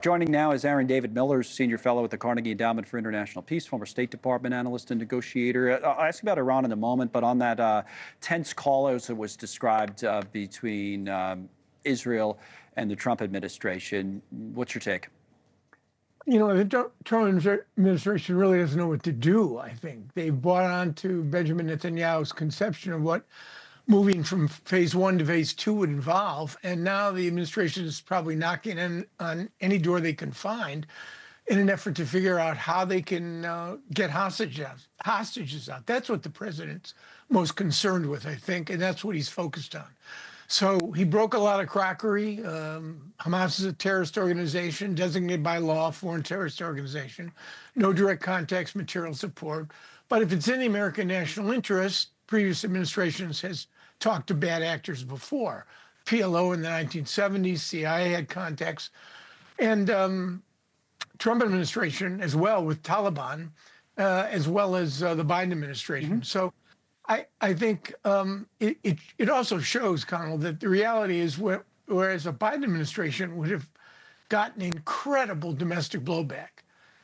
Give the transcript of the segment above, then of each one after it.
Joining now is Aaron David Miller, Senior Fellow at the Carnegie Endowment for International Peace, former State Department analyst and negotiator. I'll ask about Iran in a moment, but on that tense call as it was described between Israel and the Trump administration, what's your take? You know, the Trump administration really doesn't know what to do, I think. They bought on to Benjamin Netanyahu's conception of what moving from phase one to phase two would involve. And now the administration is probably knocking on any door they can find in an effort to figure out how they can get hostages out. That's what the president's most concerned with, I think, and that's what he's focused on. So he broke a lot of crockery. Hamas is a terrorist organization, designated by law, foreign terrorist organization, no direct contacts, material support. But if it's in the American national interest, previous administrations has talked to bad actors before. PLO in the 1970s, CIA had contacts, and Trump administration as well with Taliban, as well as the Biden administration. Mm-hmm. So I think it also shows, Connell, that the reality is whereas a Biden administration would have gotten incredible domestic blowback.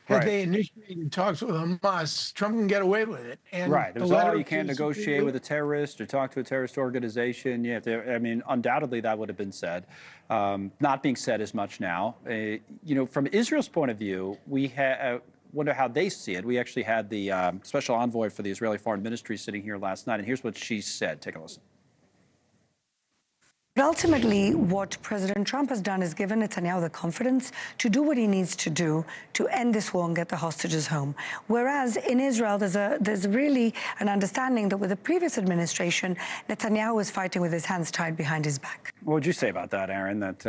Had they initiated talks with Hamas, Trump can get away with it. And right. It was you can't negotiate with a terrorist or talk to a terrorist organization. Yeah, I mean, undoubtedly that would have been said. Not being said as much now. You know, from Israel's point of view, we wonder how they see it. We actually had the special envoy for the Israeli Foreign Ministry sitting here last night, and here's what she said. Take a listen. But ultimately, what President Trump has done is given Netanyahu the confidence to do what he needs to do to end this war and get the hostages home. Whereas in Israel, there's really an understanding that with the previous administration, Netanyahu was fighting with his hands tied behind his back. What would you say about that, Aaron, that,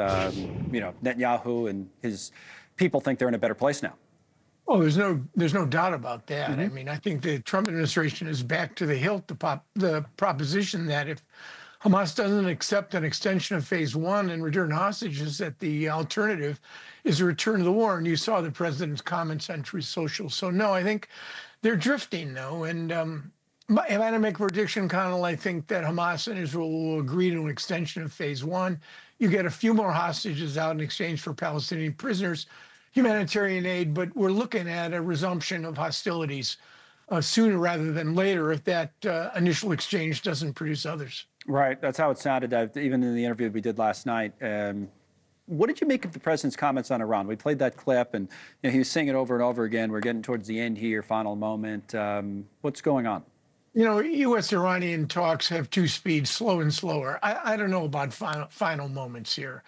you know, Netanyahu and his people think they're in a better place now? Oh, there's no doubt about that. Mm-hmm. I mean, I think the Trump administration is back to the hilt the proposition that if Hamas doesn't accept an extension of phase one and return hostages, that the alternative is a return to the war. And you saw the president's comments on Truth Social. So, no, I think they're drifting, though. And if I had to make a prediction, Connell, I think that Hamas and Israel will agree to an extension of phase one. You get a few more hostages out in exchange for Palestinian prisoners, humanitarian aid, but we're looking at a resumption of hostilities sooner rather than later if that initial exchange doesn't produce others. Right. That's how it sounded, even in the interview we did last night. What did you make of the president's comments on Iran? We played that clip, and you know, he was saying it over and over again. We're getting towards the end here, final moment. What's going on? You know, U.S.-Iranian talks have two speeds, slow and slower. I don't know about final moments here.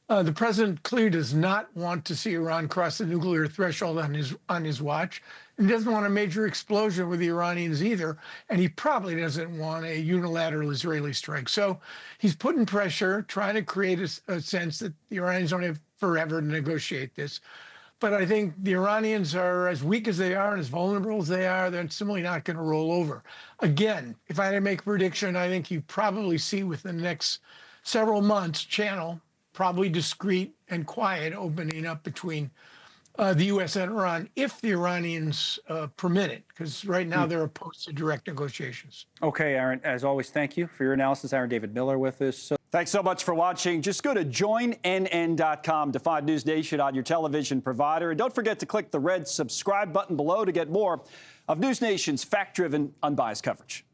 The president clearly does not want to see Iran cross the nuclear threshold on his watch. He doesn't want a major explosion with the Iranians either, and he probably doesn't want a unilateral Israeli strike. So he's putting pressure, trying to create a sense that the Iranians don't have forever to negotiate this. But I think the Iranians are as weak as they are and as vulnerable as they are, they're simply not going to roll over. Again, if I had to make a prediction, I think you probably see within the next several months, channel, probably discreet and quiet, opening up between the U.S. and Iran, if the Iranians permit it, because right now they're opposed to direct negotiations. Okay, Aaron, as always, thank you for your analysis. Aaron David Miller with us. Thanks so much for watching. Just go to joinnn.com to find News Nation on your television provider. And don't forget to click the red subscribe button below to get more of News Nation's fact-driven, unbiased coverage.